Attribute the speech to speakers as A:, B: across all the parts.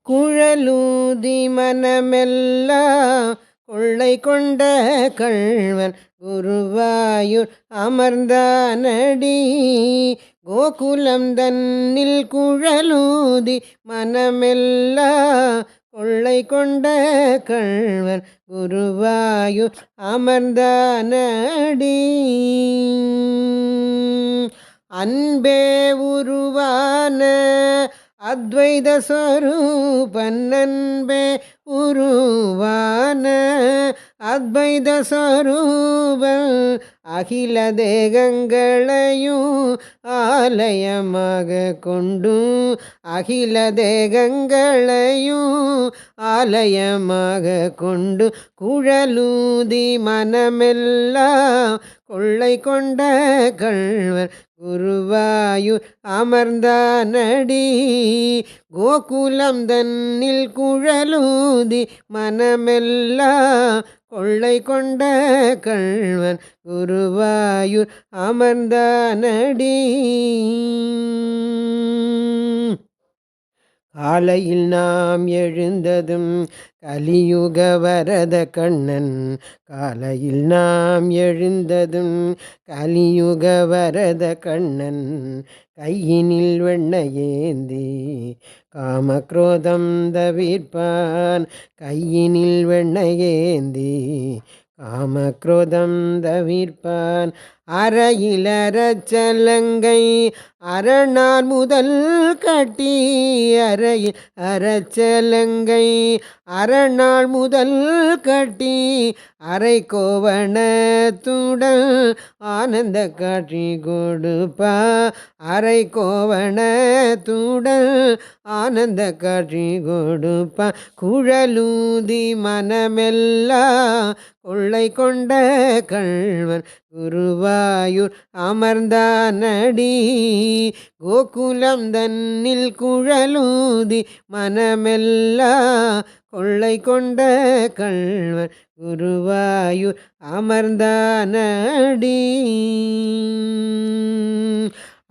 A: குழலூதி மனமெல்லாம் கொள்ளை கொண்ட கள்வன் குருவாயூர் அமர்ந்தானடி. கோகுலம் தன்னில் குழலூதி மனமெல்லாம் கொள்ளை கொண்ட கள்வன் குருவாயூர் அமர்ந்தானடி. அன்பே உருவான அத்வைத ஸ்வரூபன், அன்பே உருவான அத்வைத ஸ்வரூபன், அகில தேகங்களையும் ஆலயமாக கொண்டு, அகில தேகங்களையும் ஆலயமாக கொண்டு, குழலூதி மனமெல்லாம் கொள்ளை கொண்ட கள்வர் குருவாயூர் அமர்ந்தானடி. கோகுலம் தன்னில் குழலூதி மனமெல்லாம் கொள்ளை கொண்ட கள்வன் குருவாயூர் அமர்ந்தானடி. காலையில் நாம் எழுந்ததும் கலியுக வரத கண்ணன், காலையில் நாம் எழுந்ததும் கலியுக வரத கண்ணன், கையினில் வெண்ணையேந்தி காமக்ரோதம் தவிர்ப்பான், கையினில் வெண்ணையேந்தி காமக்ரோதம் தவிர்ப்பான். அறையில் அறச்சலங்கை அரணார் முதல் கட்டி, அறையில் அறச்சலங்கை அரணாள் முதல் கட்டி, அரை கோவணத்துடன் ஆனந்த காட்சி கொடுப்பா, அரை கோவணத்துடன் ஆனந்த காட்சி கொடுப்பா. குழலூதி மனமெல்லாம் கொள்ளை கொண்ட கள்வன் குருவாயூர் அமர்ந்தானடி. கோகுலம் தன்னில் குழலூதி மனமெல்லாம் கொள்ளை கொண்ட கள்வன் குருவாயூர் அமர்ந்தானடி.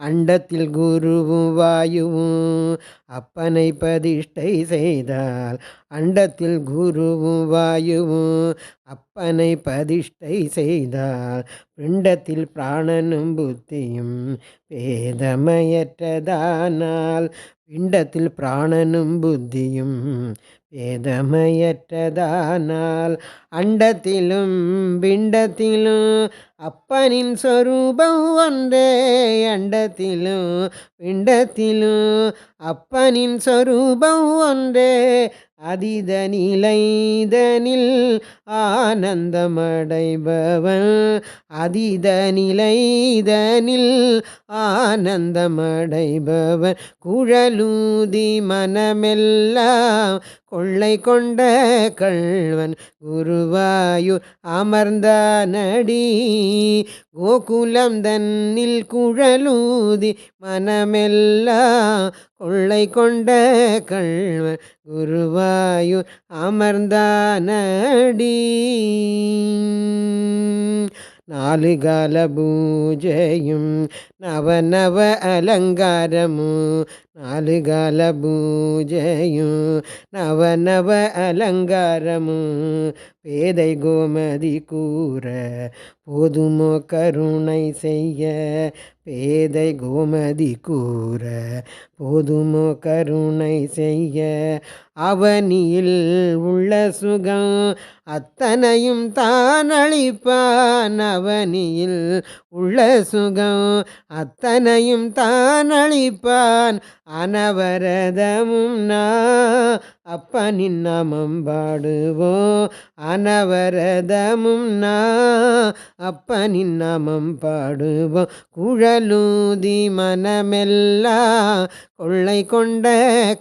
A: அண்டத்தில் குருவும் வாயுவும் அப்பனை பதிஷ்டை செய்தால், அண்டத்தில் குருவும் வாயுவும் அப்பனை பதிஷ்டை செய்தால், பிண்டத்தில் பிராணனும் புத்தியும் பேதமையற்றதானால், பிண்டத்தில் பிராணனும் புத்தியும் பேதமையற்றதானால், அண்டத்திலும் பிண்டத்திலும் அப்பனின் சொரூபம் ஒன்றே, அண்டத்திலும் பிண்டத்திலும் அப்பனின் சொரூபம் ஒன்றே, அதீத நிலைதனில் ஆனந்தமடைபவன், அதீத நிலைதனில் ஆனந்தமடைபவன். குழலூதி மனமெல்லாம் கொள்ளை கொண்ட கள்வன் குருவாயூர் அமர்ந்தானடி. கோகுலம் தன்னில் குழலூதி மனமெல்லாம் கொள்ளை கொண்ட கள்வன் குருவாயூர் அமர்ந்தானடி. நாலு கால பூஜையும் நவநவ அலங்காரமும், நாலு கால பூஜையும் நவநவ அலங்காரமும், பேதை கோமதி கூற போதுமோ கருணை செய்ய, பேதை கோமதி கூற போதுமோ கருணை செய்ய. அவனியில் உள்ள சுகம் அத்தனையும் தான் அளிப்பான், அவனியில் உள்ள சுகம் அத்தனையும் தான் அளிப்பான். அனவரதமும் நான் அப்பனின் நாமம் பாடுவோம், அனவரதமும் நான் அப்பனின் நாமம் பாடுவோம். குழலூதி மனமெல்லாம் கொள்ளை கொண்ட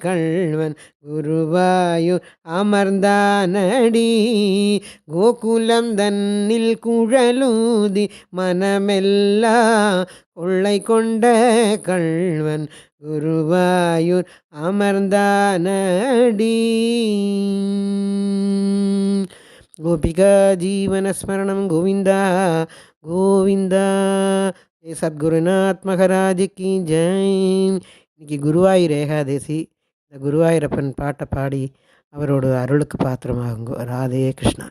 A: கள்வன் குருவாயூர் அமர்ந்தானடி. கோகுலம் தன்னில் குழலூதி மனமெல்லாம் கொள்ளை கொண்ட கள்வன் குருவாயூர் அமர்ந்தானடி. கோபிகா ஜீவனஸ்மரணம் கோவிந்தா கோவிந்தா. சத்குருநாத் மகாராஜ் கி ஜெய். இன்னைக்கு குருவாயூர் ஏகாதசி. இந்த குருவாயூரப்பன் பாட்டை பாடி அவரோட அருளுக்கு பாத்திரமாகுங்க. ராதே கிருஷ்ணா.